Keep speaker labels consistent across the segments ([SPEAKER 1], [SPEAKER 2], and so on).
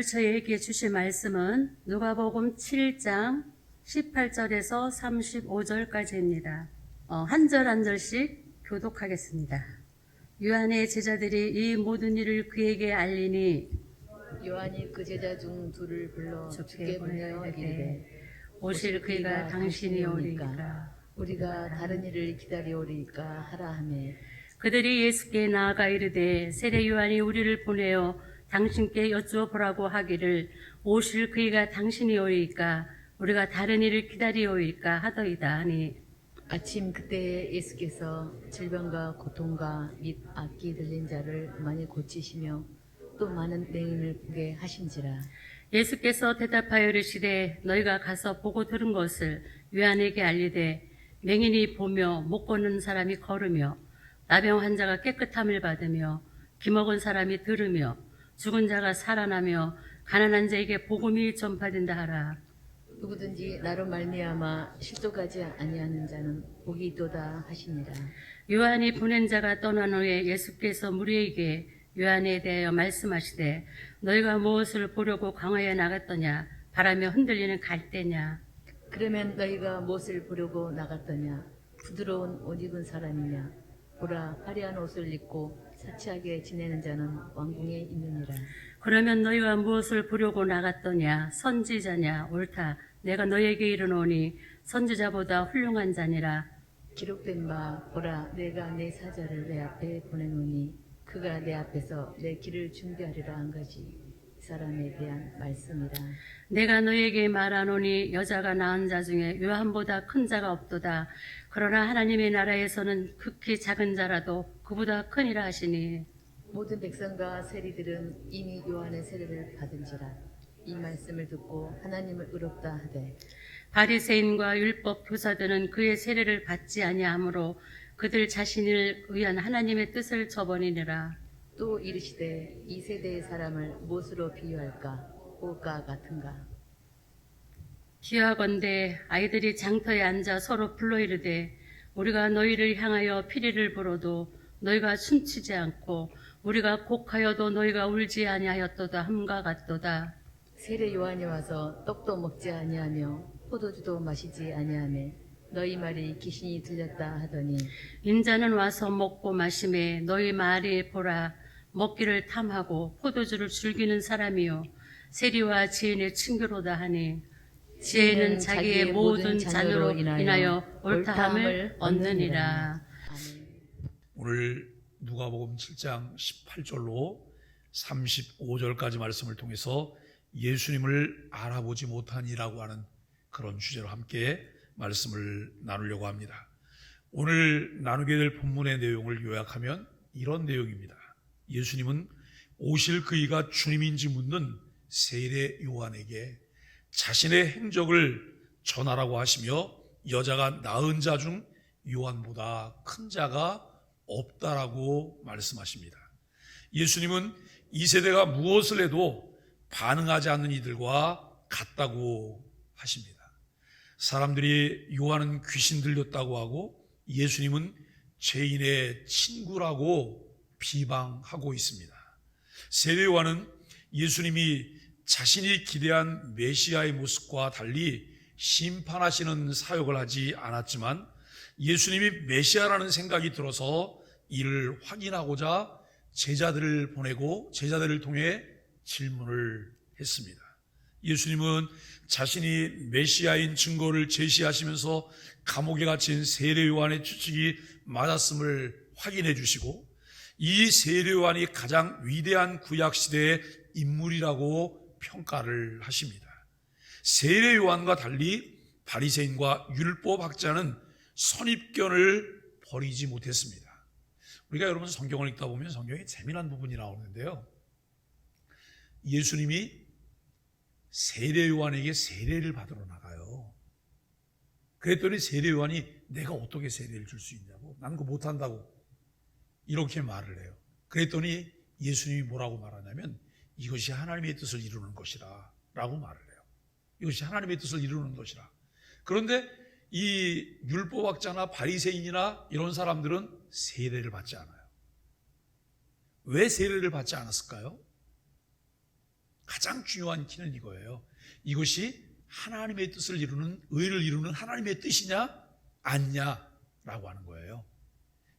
[SPEAKER 1] 오늘 저희에게 주실 말씀은 누가복음 7장 18절에서 35절까지입니다. 한 절 한 절씩 교독하겠습니다. 요한의 제자들이 이 모든 일을 그에게 알리니
[SPEAKER 2] 요한이 그 제자 중 둘을 불러 주께 보내어 이르되
[SPEAKER 1] 오실 그이가 당신이 오리까.
[SPEAKER 2] 우리가 다른 일을 기다리오리까 하라 하매
[SPEAKER 1] 그들이 예수께 나아가 이르되 세례 요한이 우리를 보내어 당신께 여쭈어 보라고 하기를 오실 그이가 당신이 오리까 우리가 다른 일을 기다리오리까 하더이다 하니
[SPEAKER 2] 아침 그때에 예수께서 질병과 고통과 및 악기 들린 자를 많이 고치시며 또 많은 맹인을 보게 하신지라.
[SPEAKER 1] 예수께서 대답하여 이르시되 너희가 가서 보고 들은 것을 요한에게 알리되 맹인이 보며 못 걷는 사람이 걸으며 나병 환자가 깨끗함을 받으며 기먹은 사람이 들으며 죽은 자가 살아나며 가난한 자에게 복음이 전파된다 하라.
[SPEAKER 2] 누구든지 나로 말미암아 실족하지 아니하는 자는 복이 있도다 하시니라.
[SPEAKER 1] 요한이 보낸 자가 떠난 후에 예수께서 무리에게 요한에 대하여 말씀하시되 너희가 무엇을 보려고 광야에 나갔더냐 바람에 흔들리는 갈대냐.
[SPEAKER 2] 그러면 너희가 무엇을 보려고 나갔더냐 부드러운 옷 입은 사람이냐 보라 화려한 옷을 입고 사치하게 지내는 자는 왕궁에 있느니라.
[SPEAKER 1] 그러면 너희가 무엇을 보려고 나갔더냐 선지자냐 옳다 내가 너희에게 이르노니 선지자보다 훌륭한 자니라.
[SPEAKER 2] 기록된 바 보라 내가 내 사자를 내 앞에 보내노니 그가 내 앞에서 내 길을 준비하리라 한 것이 이 사람에 대한 말씀이라.
[SPEAKER 1] 내가 너희에게 말하노니 여자가 낳은 자 중에 요한보다 큰 자가 없도다. 그러나 하나님의 나라에서는 극히 작은 자라도 그보다 크니라 하시니
[SPEAKER 2] 모든 백성과 세리들은 이미 요한의 세례를 받은지라. 이 말씀을 듣고 하나님을 의롭다 하되
[SPEAKER 1] 바리새인과 율법 교사들은 그의 세례를 받지 아니하므로 그들 자신을 위한 하나님의 뜻을 저버리니라.
[SPEAKER 2] 또 이르시되 이 세대의 사람을 무엇으로 비유할까? 꽃과 같은가?
[SPEAKER 1] 기하건대 아이들이 장터에 앉아 서로 불러 이르되 우리가 너희를 향하여 피리를 불어도 너희가 춤추지 않고 우리가 곡하여도 너희가 울지 아니하였도다 함과 같도다.
[SPEAKER 2] 세례 요한이 와서 떡도 먹지 아니하며 포도주도 마시지 아니하며 너희 말이 귀신이 들렸다 하더니
[SPEAKER 1] 인자는 와서 먹고 마심에 너희 말이 보라 먹기를 탐하고 포도주를 즐기는 사람이요 세리와 지혜의 친교로다 하니 지혜는 자기의 모든 자녀로 인하여 옳다함을 얻느니라.
[SPEAKER 3] 오늘 누가복음 7장 18절로 35절까지 말씀을 통해서 예수님을 알아보지 못하니라고 하는 그런 주제로 함께 말씀을 나누려고 합니다. 오늘 나누게 될 본문의 내용을 요약하면 이런 내용입니다. 예수님은 오실 그이가 주님인지 묻는 세례 요한에게 자신의 행적을 전하라고 하시며 여자가 낳은 자 중 요한보다 큰 자가 없다라고 말씀하십니다. 예수님은 이 세대가 무엇을 해도 반응하지 않는 이들과 같다고 하십니다. 사람들이 요한은 귀신 들렸다고 하고 예수님은 죄인의 친구라고 비방하고 있습니다. 세례 요한은 예수님이 자신이 기대한 메시아의 모습과 달리 심판하시는 사역을 하지 않았지만 예수님이 메시아라는 생각이 들어서 이를 확인하고자 제자들을 보내고 제자들을 통해 질문을 했습니다. 예수님은 자신이 메시아인 증거를 제시하시면서 감옥에 갇힌 세례 요한의 추측이 맞았음을 확인해 주시고 이 세례 요한이 가장 위대한 구약시대의 인물이라고 평가를 하십니다. 세례 요한과 달리 바리새인과 율법학자는 선입견을 버리지 못했습니다. 우리가 여러분 성경을 읽다 보면 성경에 재미난 부분이 나오는데요. 예수님이 세례 요한에게 세례를 받으러 나가요. 그랬더니 세례 요한이 내가 어떻게 세례를 줄 수 있냐고, 나는 그거 못한다고 이렇게 말을 해요. 그랬더니 예수님이 뭐라고 말하냐면 이것이 하나님의 뜻을 이루는 것이라 라고 말을 해요. 이것이 하나님의 뜻을 이루는 것이라. 그런데 이 율법학자나 바리새인이나 이런 사람들은 세례를 받지 않아요. 왜 세례를 받지 않았을까요? 가장 가장 중요한 키는 이거예요. 이것이 하나님의 뜻을 이루는, 의를 이루는 하나님의 뜻이냐 아니냐라고 하는 거예요.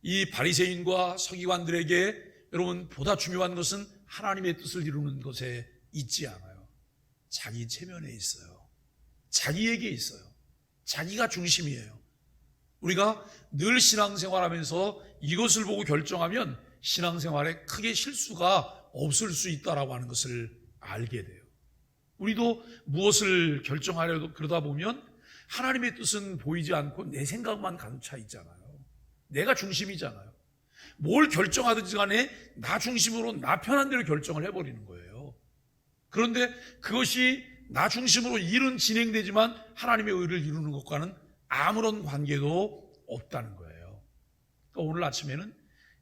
[SPEAKER 3] 이 바리새인과 서기관들에게 여러분 보다 중요한 것은 하나님의 뜻을 이루는 것에 있지 않아요. 자기 체면에 있어요. 자기에게 있어요. 자기가 중심이에요. 우리가 늘 신앙생활하면서 이것을 보고 결정하면 신앙생활에 크게 실수가 없을 수 있다라고 하는 것을 알게 돼요. 우리도 무엇을 결정하려도 그러다 보면 하나님의 뜻은 보이지 않고 내 생각만 가득 차 있잖아요. 내가 중심이잖아요. 뭘 결정하든지 간에 나 중심으로 나 편한 대로 결정을 해버리는 거예요. 그런데 그것이 나 중심으로 일은 진행되지만 하나님의 의를 이루는 것과는 아무런 관계도 없다는 거예요. 그러니까 오늘 아침에는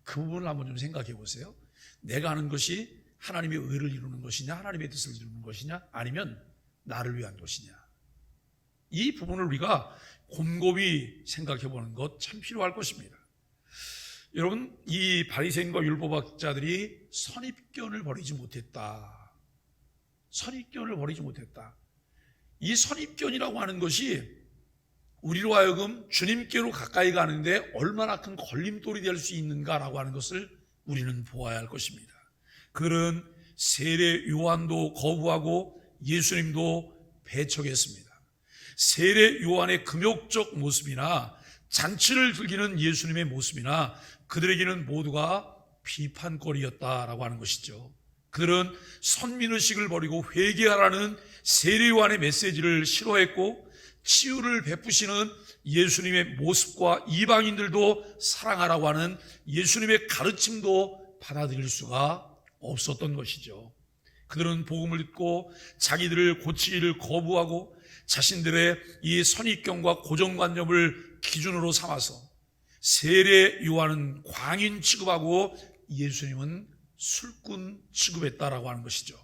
[SPEAKER 3] 그 부분을 한번 좀 생각해 보세요. 내가 하는 것이 하나님의 의를 이루는 것이냐, 하나님의 뜻을 이루는 것이냐, 아니면 나를 위한 것이냐. 이 부분을 우리가 곰곰이 생각해 보는 것 참 필요할 것입니다. 여러분, 이 바리새인과 율법학자들이 선입견을 버리지 못했다. 선입견을 버리지 못했다. 이 선입견이라고 하는 것이 우리로 하여금 주님께로 가까이 가는데 얼마나 큰 걸림돌이 될 수 있는가라고 하는 것을 우리는 보아야 할 것입니다. 그들은 세례 요한도 거부하고 예수님도 배척했습니다. 세례 요한의 금욕적 모습이나 잔치를 즐기는 예수님의 모습이나 그들에게는 모두가 비판거리였다라고 하는 것이죠. 그들은 선민의식을 버리고 회개하라는 세례 요한의 메시지를 싫어했고 치유를 베푸시는 예수님의 모습과 이방인들도 사랑하라고 하는 예수님의 가르침도 받아들일 수가 없었던 것이죠. 그들은 복음을 듣고 자기들을 고치기를 거부하고 자신들의 이 선입견과 고정관념을 기준으로 삼아서 세례 요한은 광인 취급하고 예수님은 술꾼 취급했다라고 하는 것이죠.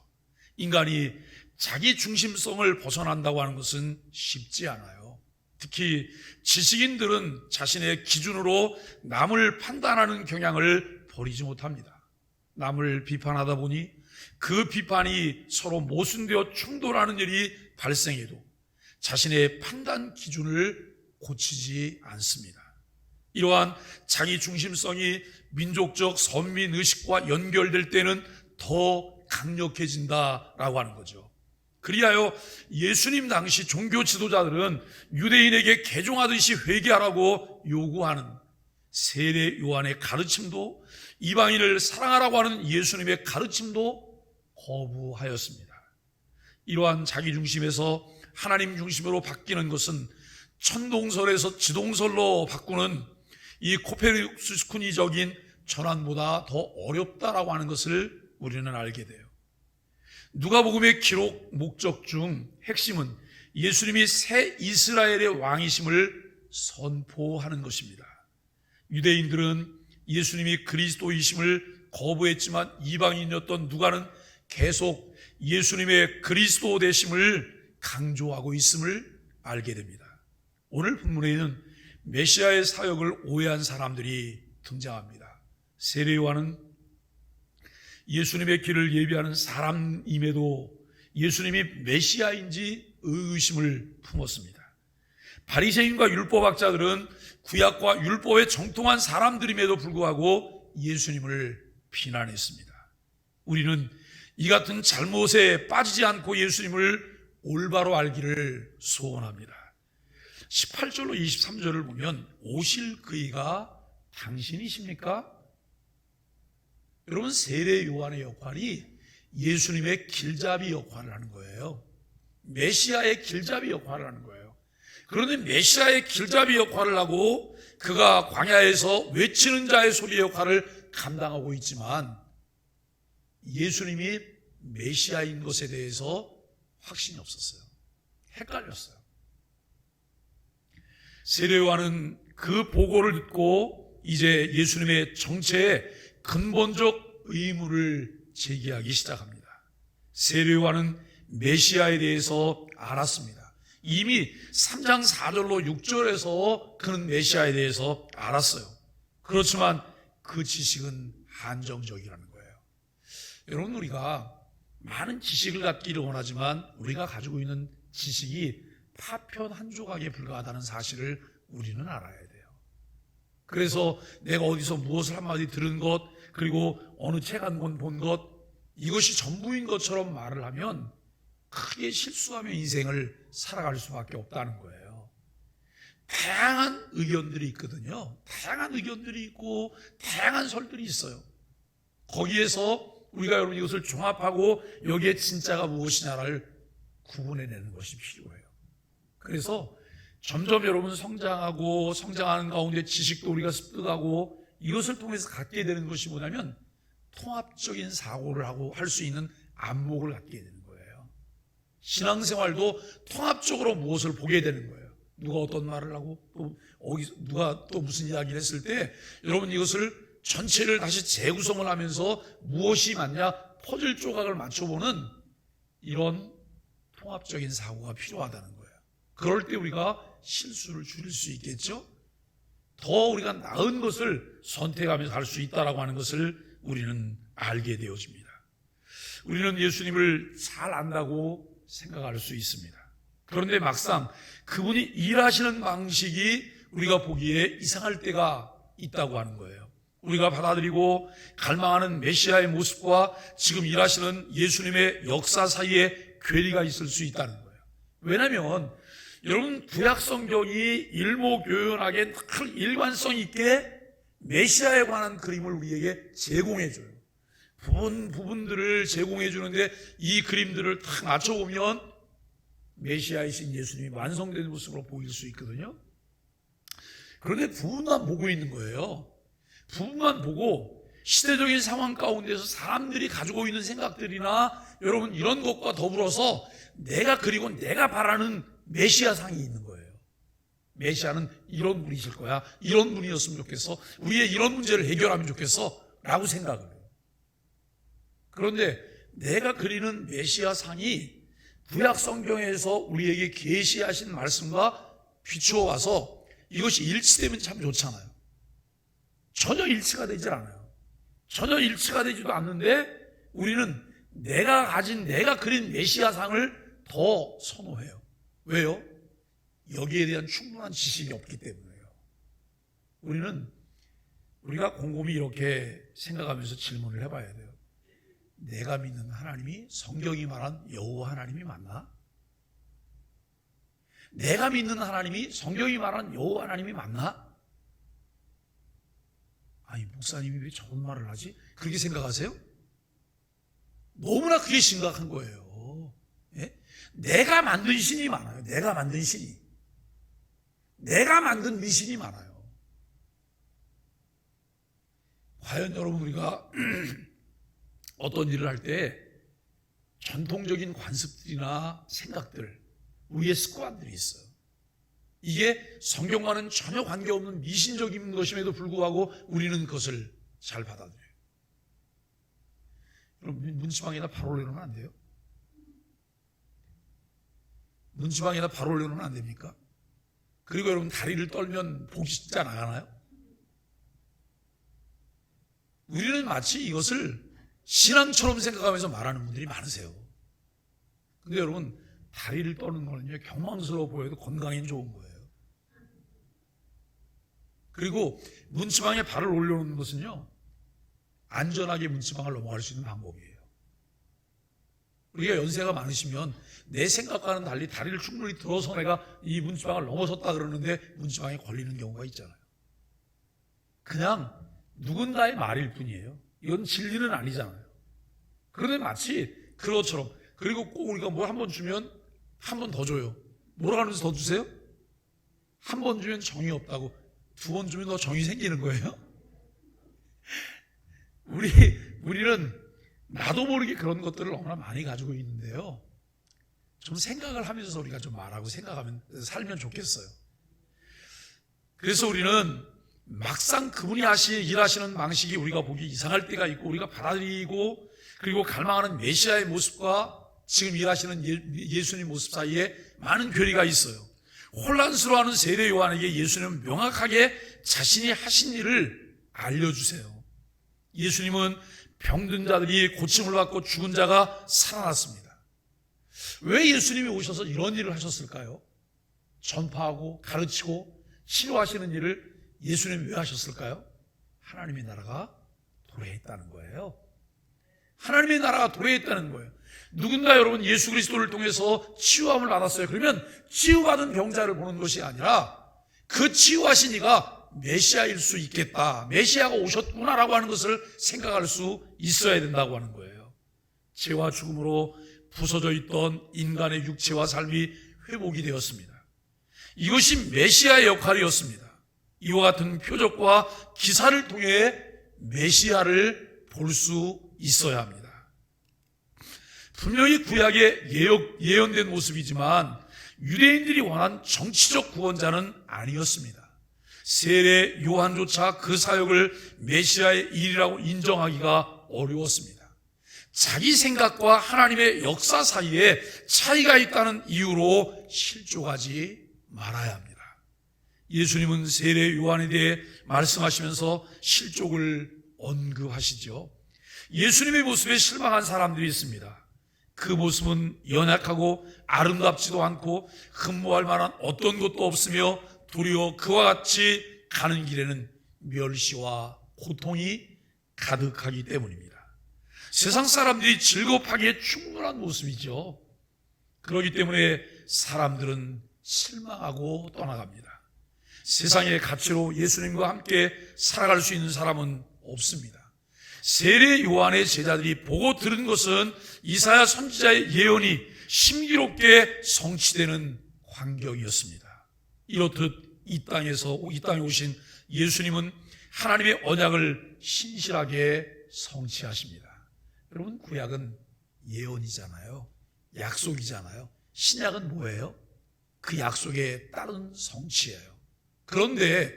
[SPEAKER 3] 인간이 자기 중심성을 벗어난다고 하는 것은 쉽지 않아요. 특히 지식인들은 자신의 기준으로 남을 판단하는 경향을 버리지 못합니다. 남을 비판하다 보니 그 비판이 서로 모순되어 충돌하는 일이 발생해도 자신의 판단 기준을 고치지 않습니다. 이러한 자기 중심성이 민족적 선민의식과 연결될 때는 더 강력해진다라고 하는 거죠. 그리하여 예수님 당시 종교 지도자들은 유대인에게 개종하듯이 회개하라고 요구하는 세례 요한의 가르침도 이방인을 사랑하라고 하는 예수님의 가르침도 거부하였습니다. 이러한 자기 중심에서 하나님 중심으로 바뀌는 것은 천동설에서 지동설로 바꾸는 이 코페르니쿠스적인 전환보다 더 어렵다라고 하는 것을 우리는 알게 돼요. 누가복음의 기록 목적 중 핵심은 예수님이 새 이스라엘의 왕이심을 선포하는 것입니다. 유대인들은 예수님이 그리스도이심을 거부했지만 이방인이었던 누가는 계속 예수님의 그리스도 되심을 강조하고 있음을 알게 됩니다. 오늘 본문에는 메시아의 사역을 오해한 사람들이 등장합니다. 세례 요한은 예수님의 길을 예비하는 사람임에도 예수님이 메시아인지 의심을 품었습니다. 바리새인과 율법학자들은 구약과 율법에 정통한 사람들임에도 불구하고 예수님을 비난했습니다. 우리는 이 같은 잘못에 빠지지 않고 예수님을 올바로 알기를 소원합니다. 18절로 23절을 보면 오실 그이가 당신이십니까? 여러분, 세례 요한의 역할이 예수님의 길잡이 역할을 하는 거예요. 메시아의 길잡이 역할을 하는 거예요. 그런데 메시아의 길잡이 역할을 하고 그가 광야에서 외치는 자의 소리의 역할을 감당하고 있지만 예수님이 메시아인 것에 대해서 확신이 없었어요. 헷갈렸어요. 세례 요한은 그 보고를 듣고 이제 예수님의 정체에 근본적 의문을 제기하기 시작합니다. 세례 요한은 메시아에 대해서 알았습니다. 이미 3장 4절로 6절에서 그는 메시아에 대해서 알았어요. 그렇지만 그 지식은 한정적이라는 거예요. 여러분, 우리가 많은 지식을 갖기를 원하지만 우리가 가지고 있는 지식이 파편 한 조각에 불과하다는 사실을 우리는 알아야 돼요. 그래서 내가 어디서 무엇을 한마디 들은 것, 그리고 어느 책 한 권 본 것, 이것이 전부인 것처럼 말을 하면 크게 실수하며 인생을 살아갈 수밖에 없다는 거예요. 다양한 의견들이 있거든요. 다양한 의견들이 있고 다양한 설들이 있어요. 거기에서 우리가 여러분 이것을 종합하고 여기에 진짜가 무엇이냐를 구분해내는 것이 필요해요. 그래서 점점 여러분 성장하는 가운데 지식도 우리가 습득하고 이것을 통해서 갖게 되는 것이 뭐냐면 통합적인 사고를 하고 할 수 있는 안목을 갖게 되는 거예요. 신앙생활도 통합적으로 무엇을 보게 되는 거예요. 누가 어떤 말을 하고 또 누가 또 무슨 이야기를 했을 때 여러분 이것을 전체를 다시 재구성을 하면서 무엇이 맞냐 퍼즐 조각을 맞춰보는 이런 통합적인 사고가 필요하다는 거예요. 그럴 때 우리가 실수를 줄일 수 있겠죠. 더 우리가 나은 것을 선택하면서 할 수 있다라고 하는 것을 우리는 알게 되어집니다. 우리는 예수님을 잘 안다고 생각할 수 있습니다. 그런데 막상 그분이 일하시는 방식이 우리가 보기에 이상할 때가 있다고 하는 거예요. 우리가 받아들이고 갈망하는 메시아의 모습과 지금 일하시는 예수님의 역사 사이에 괴리가 있을 수 있다는 거예요. 왜냐하면 여러분 구약 성경이 일목요연하게 일관성 있게 메시아에 관한 그림을 우리에게 제공해줘요. 부분들을 제공해주는데 이 그림들을 딱 맞춰보면 메시아이신 예수님이 완성된 모습으로 보일 수 있거든요. 그런데 부분만 보고 있는 거예요. 부분만 보고 시대적인 상황 가운데서 사람들이 가지고 있는 생각들이나 여러분 이런 것과 더불어서 내가 그리고 내가 바라는 메시아상이 있는 거예요. 메시아는 이런 분이실 거야. 이런 분이었으면 좋겠어. 우리의 이런 문제를 해결하면 좋겠어. 라고 생각을 해요. 그런데 내가 그리는 메시아상이 구약 성경에서 우리에게 계시하신 말씀과 비추어 와서 이것이 일치되면 참 좋잖아요. 전혀 일치가 되질 않아요. 전혀 일치가 되지도 않는데 우리는 내가 그린 메시아상을 더 선호해요. 왜요? 여기에 대한 충분한 지식이 없기 때문에요. 우리가 곰곰이 이렇게 생각하면서 질문을 해봐야 돼요. 내가 믿는 하나님이 성경이 말한 여호와 하나님이 맞나? 내가 믿는 하나님이 성경이 말한 여호와 하나님이 맞나? 아니 목사님이 왜 저런 말을 하지? 그렇게 생각하세요? 너무나 그게 심각한 거예요. 예? 내가 만든 신이 많아요. 내가 만든 신이. 내가 만든 미신이 많아요. 과연 여러분 우리가 어떤 일을 할 때 전통적인 관습들이나 생각들, 우리의 습관들이 있어요. 이게 성경과는 전혀 관계없는 미신적인 것임에도 불구하고 우리는 그것을 잘 받아들여요. 여러분 문지방에다 발 올려놓으면 안 돼요? 문지방에다 발 올려놓으면 안 됩니까? 그리고 여러분 다리를 떨면 복이 진짜 나가나요? 우리는 마치 이것을 신앙처럼 생각하면서 말하는 분들이 많으세요. 근데 여러분 다리를 떠는 거는요 경망스러워 보여도 건강엔 좋은 거예요. 그리고 문지방에 발을 올려놓는 것은요 안전하게 문지방을 넘어갈 수 있는 방법이에요. 우리가 연세가 많으시면 내 생각과는 달리 다리를 충분히 들어서 내가 이 문지방을 넘어섰다 그러는데 문지방에 걸리는 경우가 있잖아요. 그냥 누군가의 말일 뿐이에요. 이건 진리는 아니잖아요. 그런데 마치 그것처럼 그리고 꼭 우리가 뭘 한 번 주면 한 번 더 줘요. 뭐라 하면서 더 주세요? 한 번 주면 정이 없다고 두 번 주면 더 정이 생기는 거예요. 우리는 나도 모르게 그런 것들을 너무나 많이 가지고 있는데요. 좀 생각을 하면서 우리가 좀 말하고 생각하면 살면 좋겠어요. 그래서 우리는 막상 그분이 일하시는 방식이 우리가 보기 이상할 때가 있고 우리가 받아들이고 그리고 갈망하는 메시아의 모습과 지금 일하시는 예수님 모습 사이에 많은 괴리가 있어요. 혼란스러워하는 세례 요한에게 예수님은 명확하게 자신이 하신 일을 알려주세요. 예수님은 병든 자들이 고침을 받고 죽은 자가 살아났습니다. 왜 예수님이 오셔서 이런 일을 하셨을까요? 전파하고 가르치고 치료하시는 일을 예수님이 왜 하셨을까요? 하나님의 나라가 도래했다는 거예요. 하나님의 나라가 도래했다는 거예요. 누군가 여러분 예수 그리스도를 통해서 치유함을 받았어요. 그러면 치유받은 병자를 보는 것이 아니라 그 치유하신 이가 메시아일 수 있겠다, 메시아가 오셨구나라고 하는 것을 생각할 수 있어야 된다고 하는 거예요. 죄와 죽음으로 부서져 있던 인간의 육체와 삶이 회복이 되었습니다. 이것이 메시아의 역할이었습니다. 이와 같은 표적과 기사를 통해 메시아를 볼 수 있어야 합니다. 분명히 구약에 예언된 모습이지만 유대인들이 원한 정치적 구원자는 아니었습니다. 세례 요한조차 그 사역을 메시아의 일이라고 인정하기가 어려웠습니다. 자기 생각과 하나님의 역사 사이에 차이가 있다는 이유로 실족하지 말아야 합니다. 예수님은 세례 요한에 대해 말씀하시면서 실족을 언급하시죠. 예수님의 모습에 실망한 사람들이 있습니다. 그 모습은 연약하고 아름답지도 않고 흠모할 만한 어떤 것도 없으며 도리어 그와 같이 가는 길에는 멸시와 고통이 가득하기 때문입니다. 세상 사람들이 즐겁하기에 충분한 모습이죠. 그렇기 때문에 사람들은 실망하고 떠나갑니다. 세상의 가치로 예수님과 함께 살아갈 수 있는 사람은 없습니다. 세례 요한의 제자들이 보고 들은 것은 이사야 선지자의 예언이 신비롭게 성취되는 광경이었습니다. 이렇듯 이 땅에 오신 예수님은 하나님의 언약을 신실하게 성취하십니다. 여러분, 구약은 예언이잖아요. 약속이잖아요. 신약은 뭐예요? 그 약속에 따른 성취예요. 그런데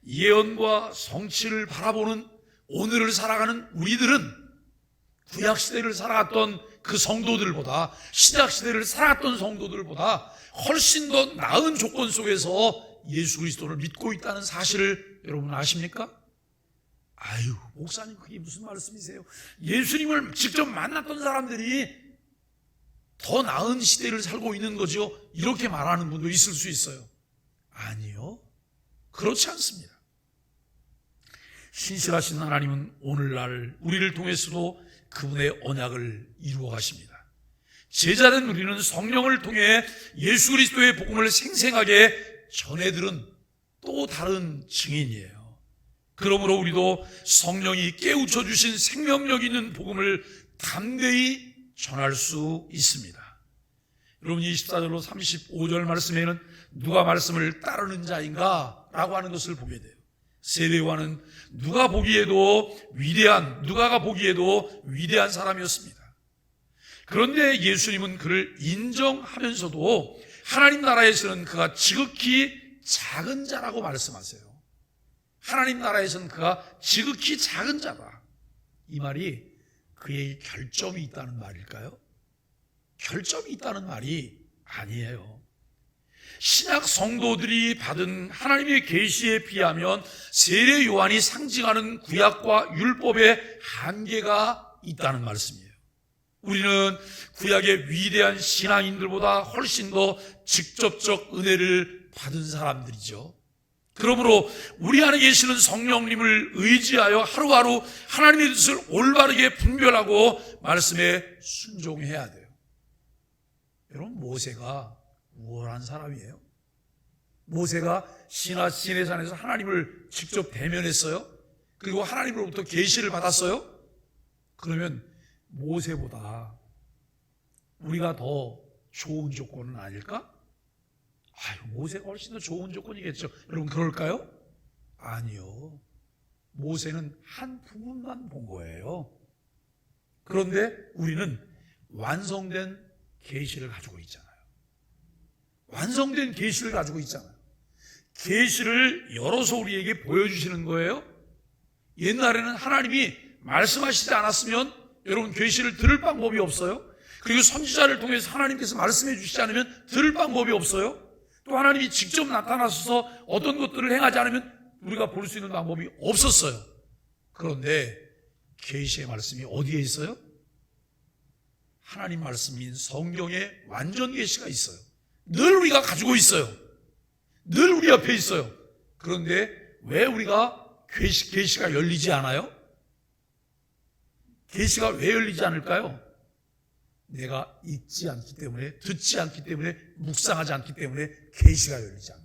[SPEAKER 3] 예언과 성취를 바라보는 오늘을 살아가는 우리들은 구약시대를 살아갔던 그 성도들보다, 신약시대를 살아갔던 성도들보다 훨씬 더 나은 조건 속에서 예수 그리스도를 믿고 있다는 사실을 여러분 아십니까? 아유, 목사님 그게 무슨 말씀이세요? 예수님을 직접 만났던 사람들이 더 나은 시대를 살고 있는 거죠. 이렇게 말하는 분도 있을 수 있어요. 아니요, 그렇지 않습니다. 신실하신 하나님은 오늘날 우리를 통해서도 그분의 언약을 이루어 가십니다. 제자된 우리는 성령을 통해 예수 그리스도의 복음을 생생하게 전해들은 또 다른 증인이에요. 그러므로 우리도 성령이 깨우쳐 주신 생명력 있는 복음을 담대히 전할 수 있습니다. 여러분, 24절로 35절 말씀에는 누가 말씀을 따르는 자인가? 라고 하는 것을 보게 돼요. 세례 요한은 누가가 보기에도 위대한 사람이었습니다. 그런데 예수님은 그를 인정하면서도 하나님 나라에서는 그가 지극히 작은 자라고 말씀하세요. 하나님 나라에서는 그가 지극히 작은 자다. 이 말이 그의 결점이 있다는 말일까요? 결점이 있다는 말이 아니에요. 신약 성도들이 받은 하나님의 계시에 비하면 세례 요한이 상징하는 구약과 율법의 한계가 있다는 말씀이에요. 우리는 구약의 위대한 신앙인들보다 훨씬 더 직접적 은혜를 받은 사람들이죠. 그러므로 우리 안에 계시는 성령님을 의지하여 하루하루 하나님의 뜻을 올바르게 분별하고 말씀에 순종해야 돼요. 여러분, 모세가 우월한 사람이에요. 모세가 시내산에서 하나님을 직접 대면했어요. 그리고 하나님으로부터 계시를 받았어요. 그러면 모세보다 우리가 더 좋은 조건은 아닐까? 모세가 훨씬 더 좋은 조건이겠죠. 여러분, 그럴까요? 아니요. 모세는 한 부분만 본 거예요. 그런데 우리는 완성된 계시를 가지고 있잖아요. 완성된 계시를 가지고 있잖아요. 계시를 열어서 우리에게 보여주시는 거예요. 옛날에는 하나님이 말씀하시지 않았으면 여러분 계시를 들을 방법이 없어요. 그리고 선지자를 통해서 하나님께서 말씀해 주시지 않으면 들을 방법이 없어요. 또 하나님이 직접 나타나셔서 어떤 것들을 행하지 않으면 우리가 볼 수 있는 방법이 없었어요. 그런데 계시의 말씀이 어디에 있어요? 하나님 말씀인 성경에 완전 계시가 있어요. 늘 우리가 가지고 있어요. 늘 우리 앞에 있어요. 그런데 왜 우리가 계시가 열리지 않아요? 계시가 왜 열리지 않을까요? 내가 읽지 않기 때문에, 듣지 않기 때문에, 묵상하지 않기 때문에 계시가 열리지 않는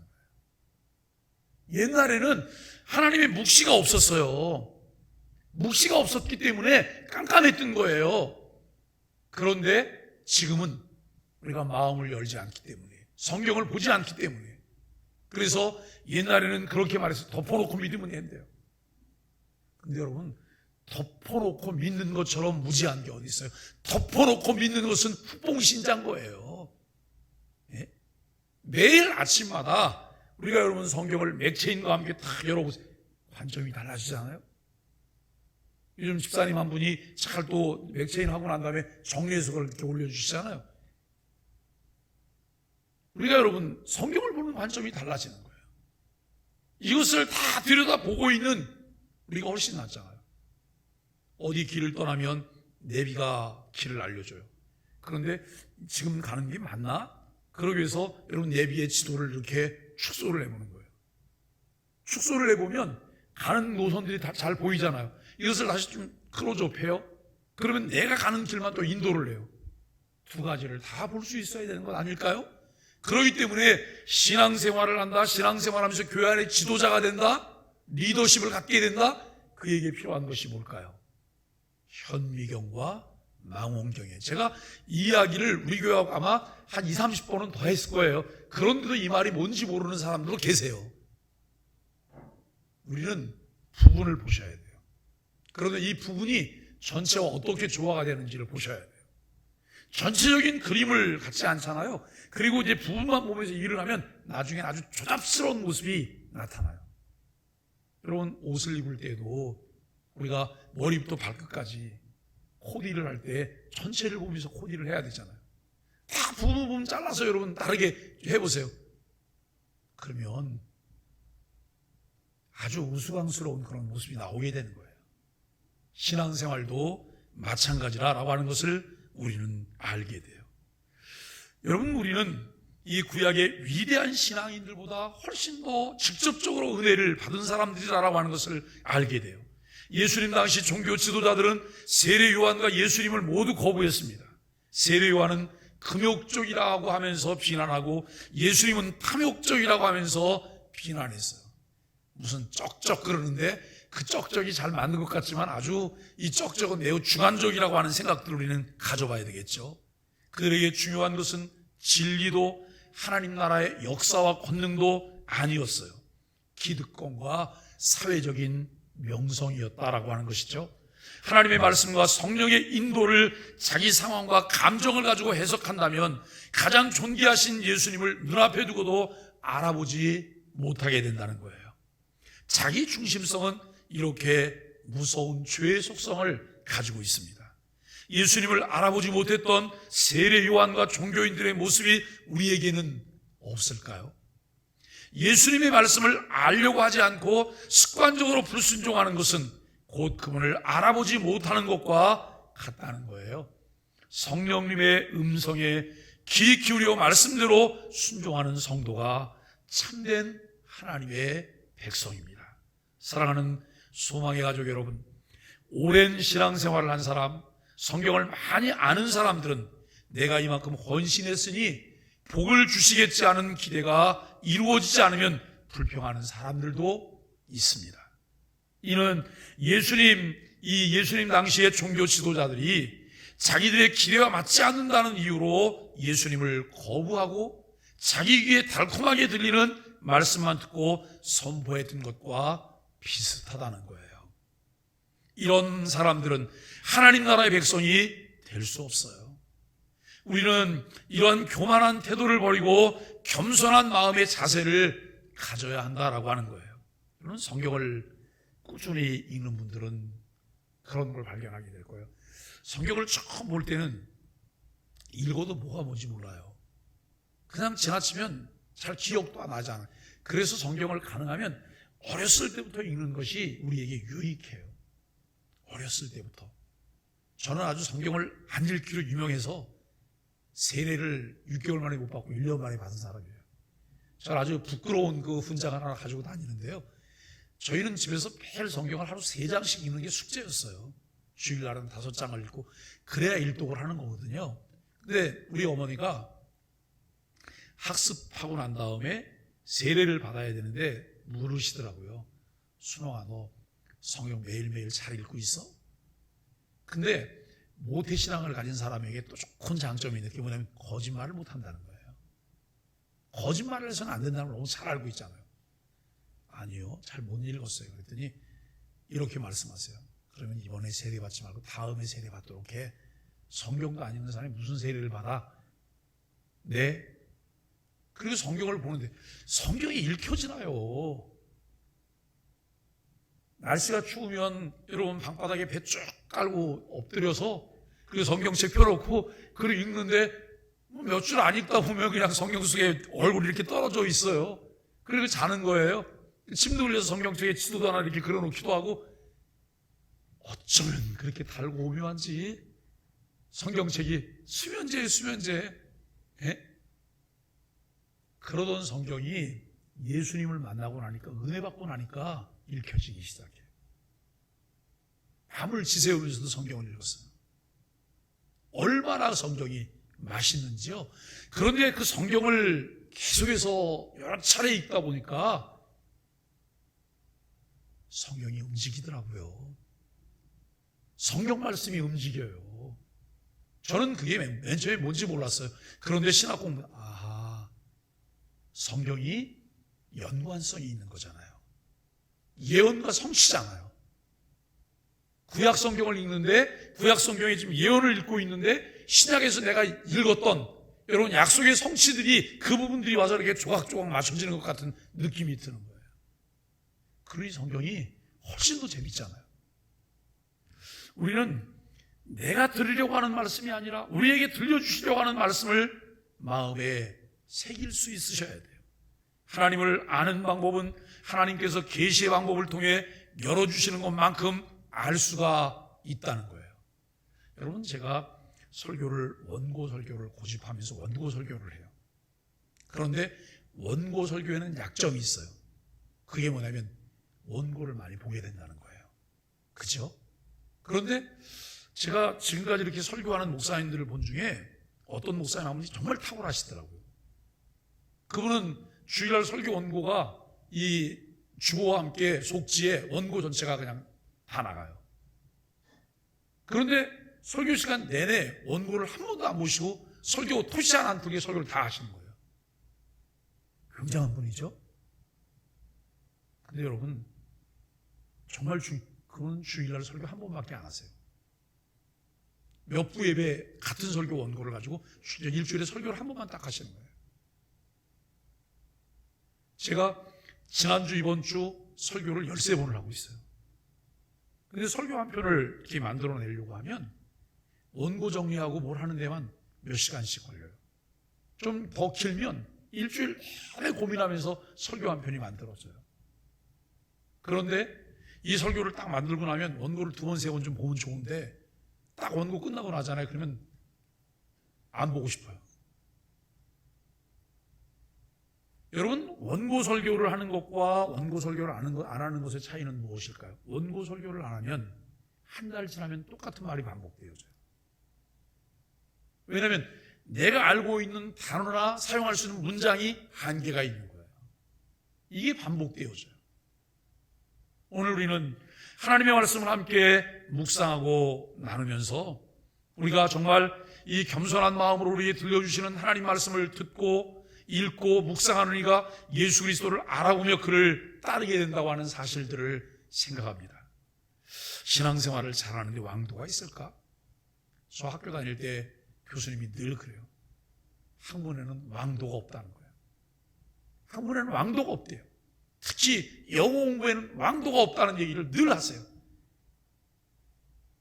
[SPEAKER 3] 거예요. 옛날에는 하나님의 묵시가 없었어요. 묵시가 없었기 때문에 깜깜했던 거예요. 그런데 지금은 우리가 마음을 열지 않기 때문에, 성경을 보지 않기 때문에, 그래서 옛날에는 그렇게 말해서 덮어놓고 믿으면 된대요. 근데 여러분, 덮어놓고 믿는 것처럼 무지한 게 어디 있어요? 덮어놓고 믿는 것은 후봉신자인 거예요. 예? 매일 아침마다 우리가 여러분 성경을 맥체인과 함께 다 열어보세요. 관점이 달라지잖아요. 요즘 집사님 한 분이 잘 또 맥체인 하고 난 다음에 정리해서 그걸 이렇게 올려주시잖아요. 우리가 여러분 성경을 보는 관점이 달라지는 거예요. 이것을 다 들여다보고 있는 우리가 훨씬 낫잖아요. 어디 길을 떠나면 내비가 길을 알려줘요. 그런데 지금 가는 게 맞나? 그러기 위해서 여러분 내비의 지도를 이렇게 축소를 해보는 거예요. 축소를 해보면 가는 노선들이 다 잘 보이잖아요. 이것을 다시 좀 클로즈업해요. 그러면 내가 가는 길만 또 인도를 해요. 두 가지를 다 볼 수 있어야 되는 것 아닐까요? 그렇기 때문에 신앙생활을 한다, 신앙생활하면서 교회 안에 지도자가 된다, 리더십을 갖게 된다. 그에게 필요한 것이 뭘까요? 현미경과 망원경이에요. 제가 이 이야기를 우리 교회하고 아마 한 20, 30번은 더 했을 거예요. 그런데도 이 말이 뭔지 모르는 사람들도 계세요. 우리는 부분을 보셔야 돼요. 그런데 이 부분이 전체와 어떻게 조화가 되는지를 보셔야 돼요. 전체적인 그림을 갖지 않잖아요. 그리고 이제 부분만 보면서 일을 하면 나중에 아주 조잡스러운 모습이 나타나요. 여러분, 옷을 입을 때도 우리가 머리부터 발끝까지 코디를 할 때 전체를 보면서 코디를 해야 되잖아요. 다 부분 잘라서 여러분 다르게 해보세요. 그러면 아주 우스꽝스러운 그런 모습이 나오게 되는 거예요. 신앙생활도 마찬가지라고 하는 것을 우리는 알게 돼요. 여러분, 우리는 이 구약의 위대한 신앙인들보다 훨씬 더 직접적으로 은혜를 받은 사람들이라고 하는 것을 알게 돼요. 예수님 당시 종교 지도자들은 세례 요한과 예수님을 모두 거부했습니다. 세례 요한은 금욕적이라고 하면서 비난하고 예수님은 탐욕적이라고 하면서 비난했어요. 무슨 쩍쩍 그러는데 그 쩍쩍이 잘 맞는 것 같지만 아주 이 쩍쩍은 매우 주관적이라고 하는 생각들을 우리는 가져봐야 되겠죠. 그들에게 중요한 것은 진리도 하나님 나라의 역사와 권능도 아니었어요. 기득권과 사회적인 명성이었다라고 하는 것이죠. 하나님의 말씀과 성령의 인도를 자기 상황과 감정을 가지고 해석한다면 가장 존귀하신 예수님을 눈앞에 두고도 알아보지 못하게 된다는 거예요. 자기 중심성은 이렇게 무서운 죄의 속성을 가지고 있습니다. 예수님을 알아보지 못했던 세례 요한과 종교인들의 모습이 우리에게는 없을까요? 예수님의 말씀을 알려고 하지 않고 습관적으로 불순종하는 것은 곧 그분을 알아보지 못하는 것과 같다는 거예요. 성령님의 음성에 귀 기울여 말씀대로 순종하는 성도가 참된 하나님의 백성입니다. 사랑하는 소망의 가족 여러분, 오랜 신앙생활을 한 사람, 성경을 많이 아는 사람들은 내가 이만큼 헌신했으니 복을 주시겠지 하는 기대가 이루어지지 않으면 불평하는 사람들도 있습니다. 이는 예수님 당시의 종교 지도자들이 자기들의 기대와 맞지 않는다는 이유로 예수님을 거부하고 자기 귀에 달콤하게 들리는 말씀만 듣고 선포했던 것과 비슷하다는 거예요. 이런 사람들은 하나님 나라의 백성이 될 수 없어요. 우리는 이런 교만한 태도를 버리고 겸손한 마음의 자세를 가져야 한다라고 하는 거예요. 여러분, 성경을 꾸준히 읽는 분들은 그런 걸 발견하게 될 거예요. 성경을 처음 볼 때는 읽어도 뭐가 뭔지 몰라요. 그냥 지나치면 잘 기억도 안 나지 않아요. 그래서 성경을 가능하면 어렸을 때부터 읽는 것이 우리에게 유익해요. 어렸을 때부터. 저는 아주 성경을 안 읽기로 유명해서 세례를 6개월 만에 못 받고 1년 만에 받은 사람이에요. 저는 아주 부끄러운 그 훈장을 하나 가지고 다니는데요. 저희는 집에서 매일 성경을 하루 3장씩 읽는 게 숙제였어요. 주일날은 5장을 읽고 그래야 일독을 하는 거거든요. 근데 우리 어머니가 학습하고 난 다음에 세례를 받아야 되는데 물으시더라고요. 순홍아, 너 성경 매일매일 잘 읽고 있어? 근데 모태신앙을 가진 사람에게 또 좋은 장점이 있는 게 뭐냐면 거짓말을 못한다는 거예요. 거짓말을 해서는 안 된다는 걸 너무 잘 알고 있잖아요. 아니요, 잘 못 읽었어요. 그랬더니 이렇게 말씀하세요. 그러면 이번에 세례 받지 말고 다음에 세례 받도록 해. 성경도 안 읽는 사람이 무슨 세례를 받아? 네. 그리고 성경을 보는데 성경이 읽혀지나요? 날씨가 추우면 여러분 방바닥에 배 쭉 깔고 엎드려서 그리고 성경책 펴놓고 글을 읽는데 몇 줄 안 읽다 보면 그냥 성경 속에 얼굴이 이렇게 떨어져 있어요. 그리고 자는 거예요. 침도 흘려서 성경책에 지도도 하나 이렇게 그려놓기도 하고 어쩌면 그렇게 달고 오묘한지 성경책이 수면제예요, 수면제. 예? 그러던 성경이 예수님을 만나고 나니까 은혜 받고 나니까 읽혀지기 시작해요. 밤을 지새우면서도 성경을 읽었어요. 얼마나 성경이 맛있는지요. 그런데 그 성경을 계속해서 여러 차례 읽다 보니까 성경이 움직이더라고요. 성경 말씀이 움직여요. 저는 그게 맨 처음에 뭔지 몰랐어요. 그런데 신학 공부, 성경이 연관성이 있는 거잖아요. 예언과 성취잖아요. 구약 성경을 읽는데 구약 성경에 지금 예언을 읽고 있는데 신약에서 내가 읽었던 여러분 약속의 성취들이 그 부분들이 와서 이렇게 조각조각 맞춰지는 것 같은 느낌이 드는 거예요. 그러니 성경이 훨씬 더 재밌잖아요. 우리는 내가 들으려고 하는 말씀이 아니라 우리에게 들려주시려고 하는 말씀을 마음에 새길 수 있으셔야 돼요. 하나님을 아는 방법은 하나님께서 계시의 방법을 통해 열어주시는 것만큼 알 수가 있다는 거예요. 여러분, 제가 원고 설교를 고집하면서 원고 설교를 해요. 그런데 원고 설교에는 약점이 있어요. 그게 뭐냐면 원고를 많이 보게 된다는 거예요. 그죠? 그런데 제가 지금까지 이렇게 설교하는 목사님들을 본 중에 어떤 목사님 한 분이 정말 탁월하시더라고요. 그분은 주일날 설교 원고가 이 주보와 함께 속지에 원고 전체가 그냥 다 나가요. 그런데 설교 시간 내내 원고를 한 번도 안 보시고 설교 토시 하나 안 틀게 설교를 다 하시는 거예요. 굉장한 분이죠. 근데 여러분, 정말 그분은 주일날 설교 한 번밖에 안 하세요. 몇 부 예배 같은 설교 원고를 가지고 일주일에 설교를 한 번만 딱 하시는 거예요. 제가 지난주 이번 주 설교를 13번을 하고 있어요. 근데 설교 한 편을 이렇게 만들어내려고 하면 원고 정리하고 뭘 하는 데만 몇 시간씩 걸려요. 좀 더 길면 일주일 내내 고민하면서 설교 한 편이 만들어져요. 그런데 이 설교를 딱 만들고 나면 원고를 2번, 3번 좀 보면 좋은데 딱 원고 끝나고 나잖아요. 그러면 안 보고 싶어요. 여러분, 원고 설교를 하는 것과 원고 설교를 안 하는 것의 차이는 무엇일까요? 원고 설교를 안 하면 한 달 지나면 똑같은 말이 반복되어져요. 왜냐하면 내가 알고 있는 단어나 사용할 수 있는 문장이 한계가 있는 거예요. 이게 반복되어져요. 오늘 우리는 하나님의 말씀을 함께 묵상하고 나누면서 우리가 정말 이 겸손한 마음으로 우리에게 들려주시는 하나님 말씀을 듣고 읽고 묵상하는 이가 예수 그리스도를 알아보며 그를 따르게 된다고 하는 사실들을 생각합니다. 신앙생활을 잘하는데 왕도가 있을까? 저 학교 다닐 때 교수님이 늘 그래요. 학문에는 왕도가 없다는 거예요. 학문에는 왕도가 없대요. 특히 영어 공부에는 왕도가 없다는 얘기를 늘 하세요.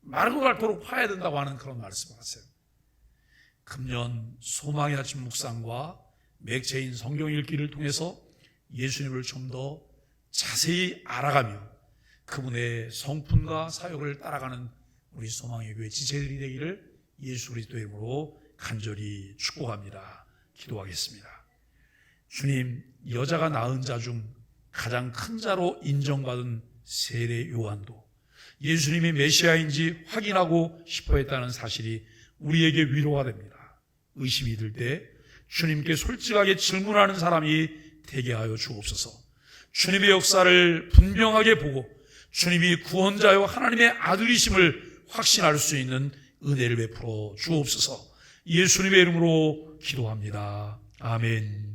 [SPEAKER 3] 마르고 닳도록 파야 된다고 하는 그런 말씀을 하세요. 금년 소망의 아침 묵상과 맥체인 성경 읽기를 통해서 예수님을 좀 더 자세히 알아가며 그분의 성품과 사역을 따라가는 우리 소망의 교회 지체들이 되기를 예수 그리스도의 이름으로 간절히 축복합니다. 기도하겠습니다. 주님, 여자가 낳은 자 중 가장 큰 자로 인정받은 세례 요한도 예수님이 메시아인지 확인하고 싶어 했다는 사실이 우리에게 위로가 됩니다. 의심이 들 때 주님께 솔직하게 질문하는 사람이 되게 하여 주옵소서. 주님의 역사를 분명하게 보고 주님이 구원자요 하나님의 아들이심을 확신할 수 있는 은혜를 베풀어 주옵소서. 예수님의 이름으로 기도합니다. 아멘.